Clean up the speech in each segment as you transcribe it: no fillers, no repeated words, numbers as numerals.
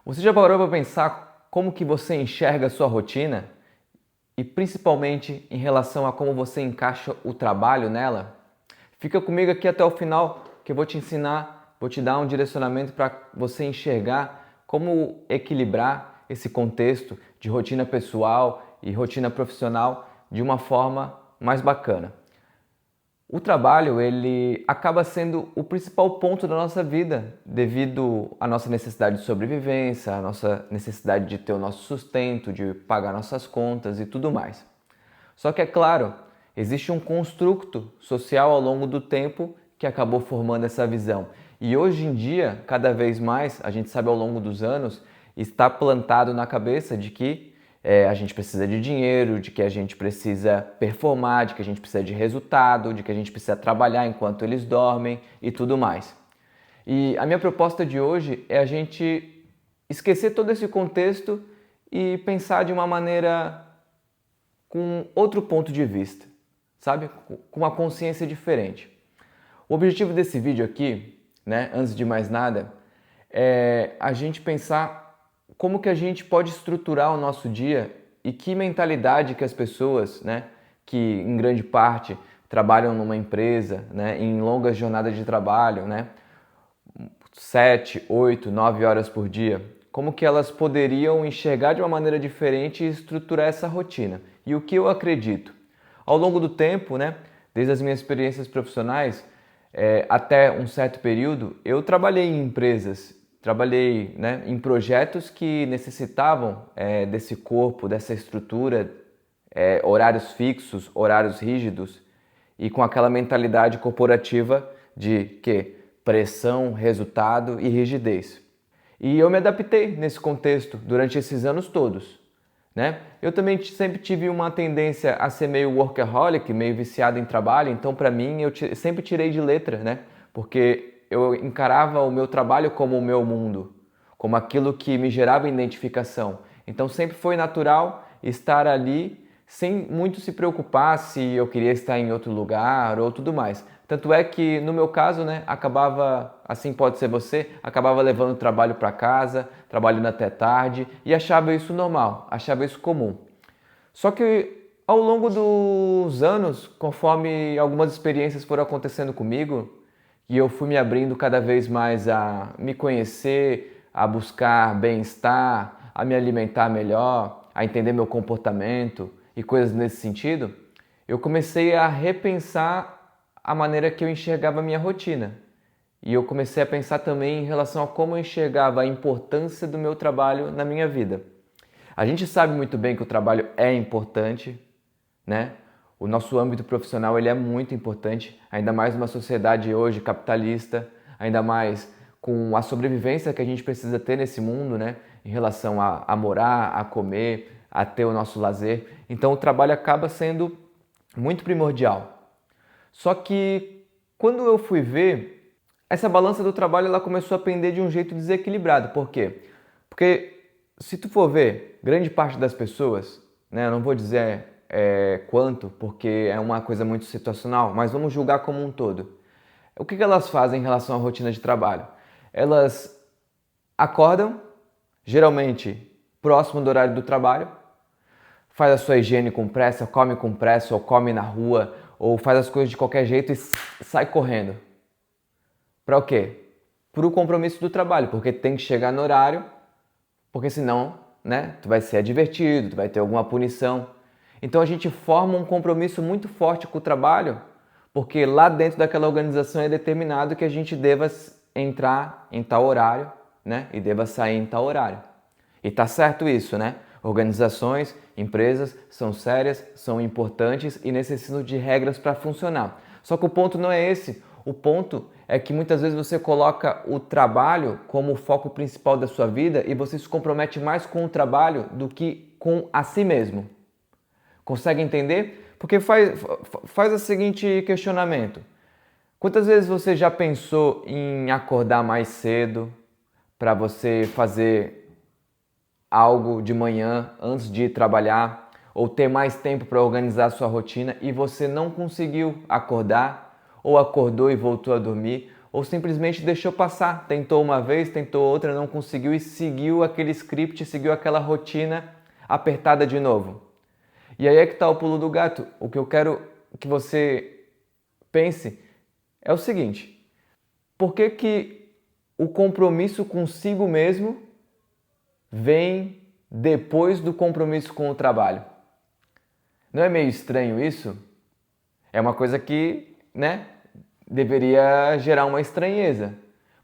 Você já parou para pensar como que você enxerga a sua rotina? E principalmente em relação a como você encaixa o trabalho nela? Fica comigo aqui até o final que eu vou te ensinar, vou te dar um direcionamento para você enxergar como equilibrar esse contexto de rotina pessoal e rotina profissional de uma forma mais bacana. O trabalho, ele acaba sendo o principal ponto da nossa vida, devido à nossa necessidade de sobrevivência, à nossa necessidade de ter o nosso sustento, de pagar nossas contas e tudo mais. Só que é claro, existe um construto social ao longo do tempo que acabou formando essa visão. E hoje em dia, cada vez mais, a gente sabe ao longo dos anos, está plantado na cabeça de que a gente precisa de dinheiro, de que a gente precisa performar, de que a gente precisa de resultado, de que a gente precisa trabalhar enquanto eles dormem e tudo mais. E a minha proposta de hoje é a gente esquecer todo esse contexto e pensar de uma maneira com outro ponto de vista, sabe? Com uma consciência diferente. O objetivo desse vídeo aqui, né, antes de mais nada, é a gente pensar como que a gente pode estruturar o nosso dia e que mentalidade que as pessoas, né, que em grande parte trabalham numa empresa, né, em longas jornadas de trabalho, né, 7, 8, 9 horas por dia, como que elas poderiam enxergar de uma maneira diferente e estruturar essa rotina. E o que eu acredito? Ao longo do tempo, né, desde as minhas experiências profissionais, até um certo período, eu trabalhei em empresas, trabalhei, né, em projetos que necessitavam desse corpo, dessa estrutura, horários fixos, horários rígidos e com aquela mentalidade corporativa de que pressão, resultado e rigidez. E eu me adaptei nesse contexto durante esses anos todos, né? Eu também sempre tive uma tendência a ser meio workaholic, meio viciado em trabalho, então para mim eu sempre tirei de letra, né? Porque eu encarava o meu trabalho como o meu mundo, como aquilo que me gerava identificação. Então sempre foi natural estar ali sem muito se preocupar se eu queria estar em outro lugar ou tudo mais. Tanto é que no meu caso, né, acabava, assim pode ser você, acabava levando o trabalho para casa, trabalhando até tarde e achava isso normal, achava isso comum. Só que ao longo dos anos, conforme algumas experiências foram acontecendo comigo, e eu fui me abrindo cada vez mais a me conhecer, a buscar bem-estar, a me alimentar melhor, a entender meu comportamento e coisas nesse sentido, eu comecei a repensar a maneira que eu enxergava a minha rotina. E eu comecei a pensar também em relação a como eu enxergava a importância do meu trabalho na minha vida. A gente sabe muito bem que o trabalho é importante, né? O nosso âmbito profissional ele é muito importante, ainda mais numa sociedade hoje capitalista, ainda mais com a sobrevivência que a gente precisa ter nesse mundo, né? Em relação a morar, a comer, a ter o nosso lazer. Então o trabalho acaba sendo muito primordial. Só que quando eu fui ver, essa balança do trabalho ela começou a pender de um jeito desequilibrado. Por quê? Porque se tu for ver, grande parte das pessoas, né, eu não vou dizer quanto, porque é uma coisa muito situacional, mas vamos julgar como um todo. O que elas fazem em relação à rotina de trabalho? Elas acordam, geralmente próximo do horário do trabalho, faz a sua higiene com pressa, ou come na rua, ou faz as coisas de qualquer jeito e sai correndo. Para o quê? Para o compromisso do trabalho, porque tem que chegar no horário, porque senão, né, tu vai ser advertido, tu vai ter alguma punição. Então a gente forma um compromisso muito forte com o trabalho, porque lá dentro daquela organização é determinado que a gente deva entrar em tal horário, né, e deva sair em tal horário. E tá certo isso, né? Organizações, empresas são sérias, são importantes e necessitam de regras para funcionar. Só que o ponto não é esse. O ponto é que muitas vezes você coloca o trabalho como o foco principal da sua vida e você se compromete mais com o trabalho do que com a si mesmo. Consegue entender? Porque faz o seguinte questionamento. Quantas vezes você já pensou em acordar mais cedo para você fazer algo de manhã antes de ir trabalhar ou ter mais tempo para organizar a sua rotina e você não conseguiu acordar ou acordou e voltou a dormir ou simplesmente deixou passar, tentou uma vez, tentou outra, não conseguiu e seguiu aquele script, seguiu aquela rotina apertada de novo. E aí é que está o pulo do gato. O que eu quero que você pense é o seguinte: por que que o compromisso consigo mesmo vem depois do compromisso com o trabalho? Não é meio estranho isso? É uma coisa que, né, deveria gerar uma estranheza.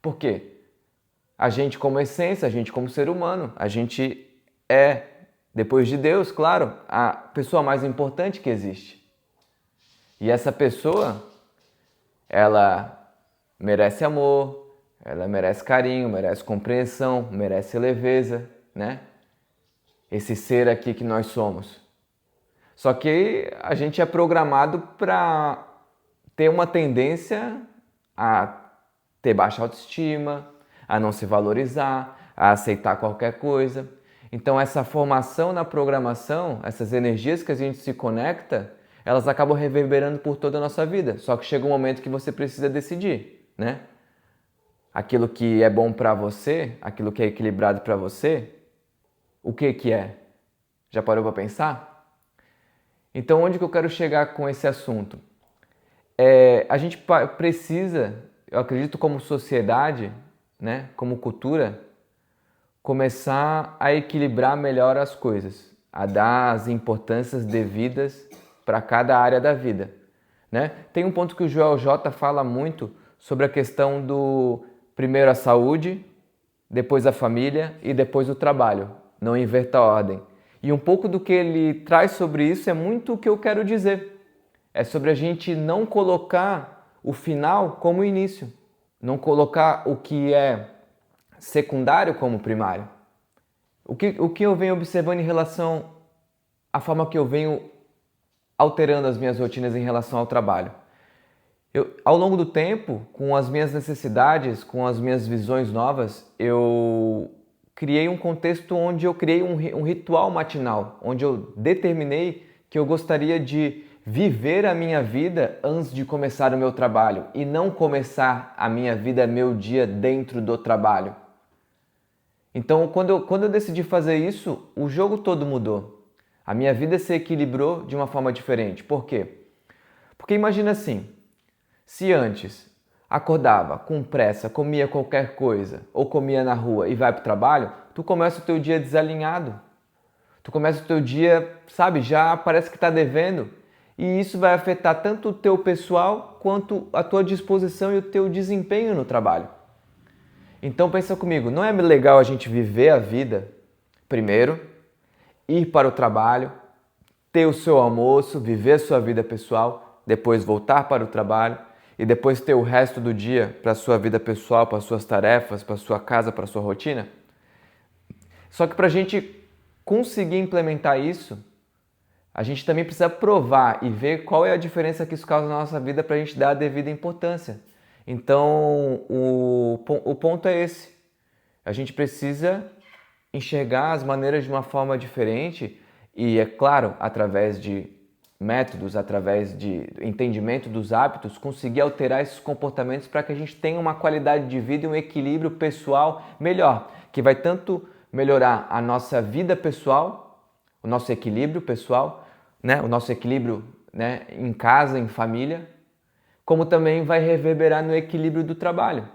Por quê? A gente como essência, a gente como ser humano, a gente é, depois de Deus, claro, a pessoa mais importante que existe. E essa pessoa, ela merece amor, ela merece carinho, merece compreensão, merece leveza, né? Esse ser aqui que nós somos. Só que a gente é programado para ter uma tendência a ter baixa autoestima, a não se valorizar, a aceitar qualquer coisa. Então essa formação na programação, essas energias que a gente se conecta, elas acabam reverberando por toda a nossa vida. Só que chega um momento que você precisa decidir, né? Aquilo que é bom para você, aquilo que é equilibrado para você, o que que é? Já parou para pensar? Então onde que eu quero chegar com esse assunto? A gente precisa, eu acredito como sociedade, né, como cultura, começar a equilibrar melhor as coisas, a dar as importâncias devidas para cada área da vida, né? Tem um ponto que o Joel J fala muito sobre a questão do primeiro a saúde, depois a família e depois o trabalho, não inverta a ordem. E um pouco do que ele traz sobre isso é muito o que eu quero dizer. É sobre a gente não colocar o final como início, não colocar o que é secundário como primário. O que eu venho observando em relação à forma que eu venho alterando as minhas rotinas em relação ao trabalho. Ao longo do tempo, com as minhas necessidades, com as minhas visões novas, eu criei um contexto onde eu criei um ritual matinal, onde eu determinei que eu gostaria de viver a minha vida antes de começar o meu trabalho e não começar a minha vida, meu dia dentro do trabalho. Então, quando eu decidi fazer isso, o jogo todo mudou. A minha vida se equilibrou de uma forma diferente. Por quê? Porque imagina assim, se antes acordava com pressa, comia qualquer coisa ou comia na rua e vai para o trabalho, tu começa o teu dia desalinhado. Tu começa o teu dia, sabe, já parece que está devendo. E isso vai afetar tanto o teu pessoal quanto a tua disposição e o teu desempenho no trabalho. Então pensa comigo, não é legal a gente viver a vida primeiro, ir para o trabalho, ter o seu almoço, viver a sua vida pessoal, depois voltar para o trabalho e depois ter o resto do dia para a sua vida pessoal, para as suas tarefas, para a sua casa, para a sua rotina? Só que para a gente conseguir implementar isso, a gente também precisa provar e ver qual é a diferença que isso causa na nossa vida para a gente dar a devida importância. Então, o ponto é esse. A gente precisa enxergar as maneiras de uma forma diferente e, é claro, através de métodos, através de entendimento dos hábitos, conseguir alterar esses comportamentos para que a gente tenha uma qualidade de vida e um equilíbrio pessoal melhor, que vai tanto melhorar a nossa vida pessoal, o nosso equilíbrio pessoal, né? O nosso equilíbrio, né, em casa, em família, como também vai reverberar no equilíbrio do trabalho.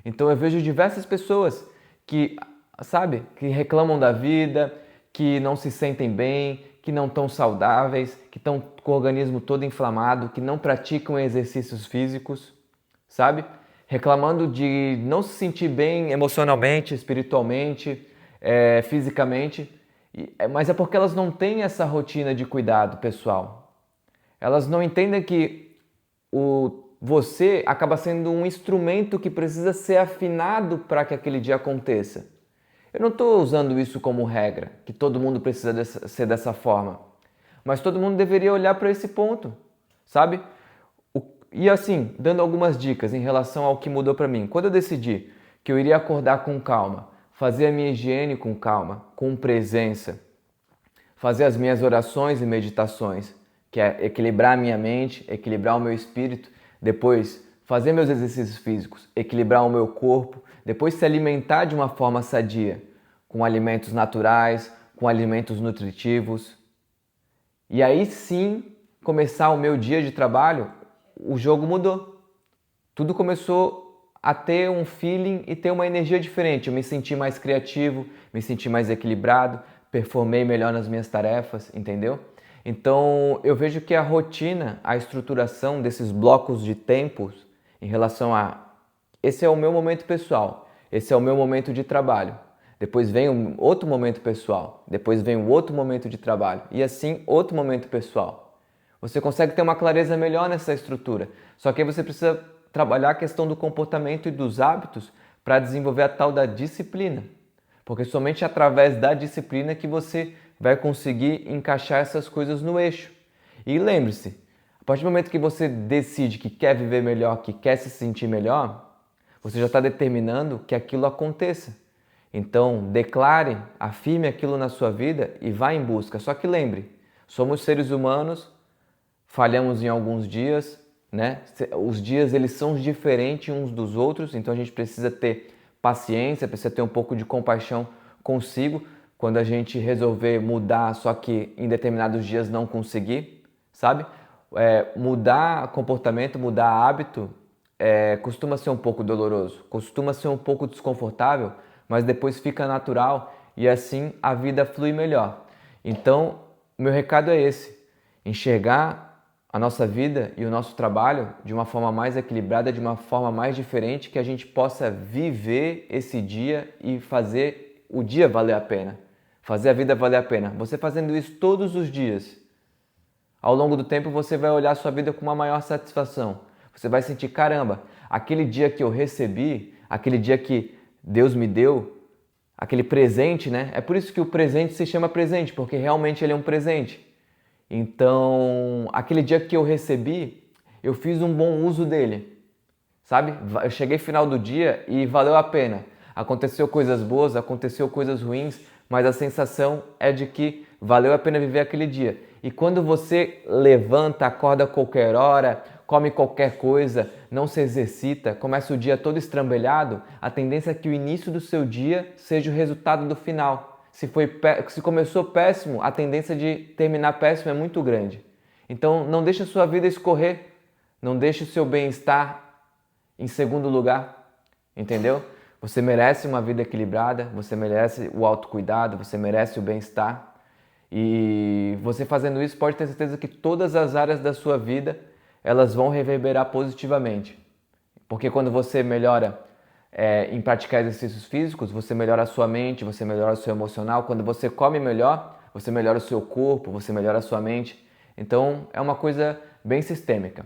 Então eu vejo diversas pessoas que, sabe, que reclamam da vida, que não se sentem bem, que não estão saudáveis, que estão com o organismo todo inflamado, que não praticam exercícios físicos, sabe? Reclamando de não se sentir bem emocionalmente, espiritualmente, fisicamente, mas é porque elas não têm essa rotina de cuidado pessoal. Elas não entendem que você acaba sendo um instrumento que precisa ser afinado para que aquele dia aconteça. Eu não estou usando isso como regra, que todo mundo precisa ser dessa forma, mas todo mundo deveria olhar para esse ponto, sabe? E assim, dando algumas dicas em relação ao que mudou para mim. Quando eu decidi que eu iria acordar com calma, fazer a minha higiene com calma, com presença, fazer as minhas orações e meditações, que é equilibrar a minha mente, equilibrar o meu espírito, depois fazer meus exercícios físicos, equilibrar o meu corpo, depois se alimentar de uma forma sadia, com alimentos naturais, com alimentos nutritivos. E aí sim, começar o meu dia de trabalho, o jogo mudou. Tudo começou a ter um feeling e ter uma energia diferente. Eu me senti mais criativo, me senti mais equilibrado, performei melhor nas minhas tarefas, entendeu? Então eu vejo que a rotina, a estruturação desses blocos de tempos em relação a esse é o meu momento pessoal, esse é o meu momento de trabalho. Depois vem um outro momento pessoal, depois vem um outro momento de trabalho e assim outro momento pessoal. Você consegue ter uma clareza melhor nessa estrutura, só que aí você precisa trabalhar a questão do comportamento e dos hábitos para desenvolver a tal da disciplina. Porque somente através da disciplina que você vai conseguir encaixar essas coisas no eixo. E lembre-se, a partir do momento que você decide que quer viver melhor, que quer se sentir melhor, você já está determinando que aquilo aconteça. Então, declare, afirme aquilo na sua vida e vá em busca. Só que lembre, somos seres humanos, falhamos em alguns dias, né? Os dias eles são diferentes uns dos outros, então a gente precisa ter paciência, precisa ter um pouco de compaixão consigo quando a gente resolver mudar, só que em determinados dias não conseguir, sabe? Mudar comportamento, mudar hábito, costuma ser um pouco doloroso, costuma ser um pouco desconfortável, mas depois fica natural e assim a vida flui melhor. Então, o meu recado é esse: enxergar a nossa vida e o nosso trabalho de uma forma mais equilibrada, de uma forma mais diferente, que a gente possa viver esse dia e fazer o dia valer a pena, fazer a vida valer a pena. Você fazendo isso todos os dias, ao longo do tempo você vai olhar a sua vida com uma maior satisfação. Você vai sentir, caramba, aquele dia que eu recebi, aquele dia que Deus me deu, aquele presente, né? É por isso que o presente se chama presente, porque realmente ele é um presente. Então, aquele dia que eu recebi, eu fiz um bom uso dele, sabe? Eu cheguei final do dia e valeu a pena. Aconteceu coisas boas, aconteceu coisas ruins, mas a sensação é de que valeu a pena viver aquele dia. E quando você levanta, acorda a qualquer hora, come qualquer coisa, não se exercita, começa o dia todo estrambelhado, a tendência é que o início do seu dia seja o resultado do final. Se começou péssimo, a tendência de terminar péssimo é muito grande. Então não deixe a sua vida escorrer, não deixe o seu bem-estar em segundo lugar, entendeu? Você merece uma vida equilibrada, você merece o autocuidado, você merece o bem-estar. E você fazendo isso pode ter certeza que todas as áreas da sua vida elas vão reverberar positivamente. Porque quando você melhora em praticar exercícios físicos, você melhora a sua mente, você melhora o seu emocional. Quando você come melhor, você melhora o seu corpo, você melhora a sua mente. Então é uma coisa bem sistêmica.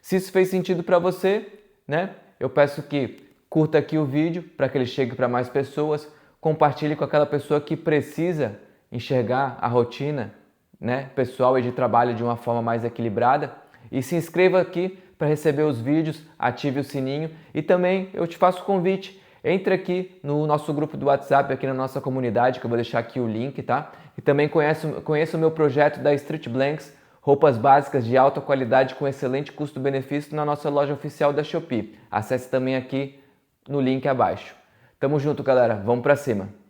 Se isso fez sentido para você, né? Eu peço que curta aqui o vídeo para que ele chegue para mais pessoas, compartilhe com aquela pessoa que precisa enxergar a rotina, né, pessoal e de trabalho de uma forma mais equilibrada, e se inscreva aqui para receber os vídeos, ative o sininho e também eu te faço o convite, entre aqui no nosso grupo do WhatsApp, aqui na nossa comunidade, que eu vou deixar aqui o link, tá? E também conheça o meu projeto da Street Blanks, roupas básicas de alta qualidade com excelente custo-benefício na nossa loja oficial da Shopee. Acesse também aqui no link abaixo. Tamo junto, galera. Vamos pra cima!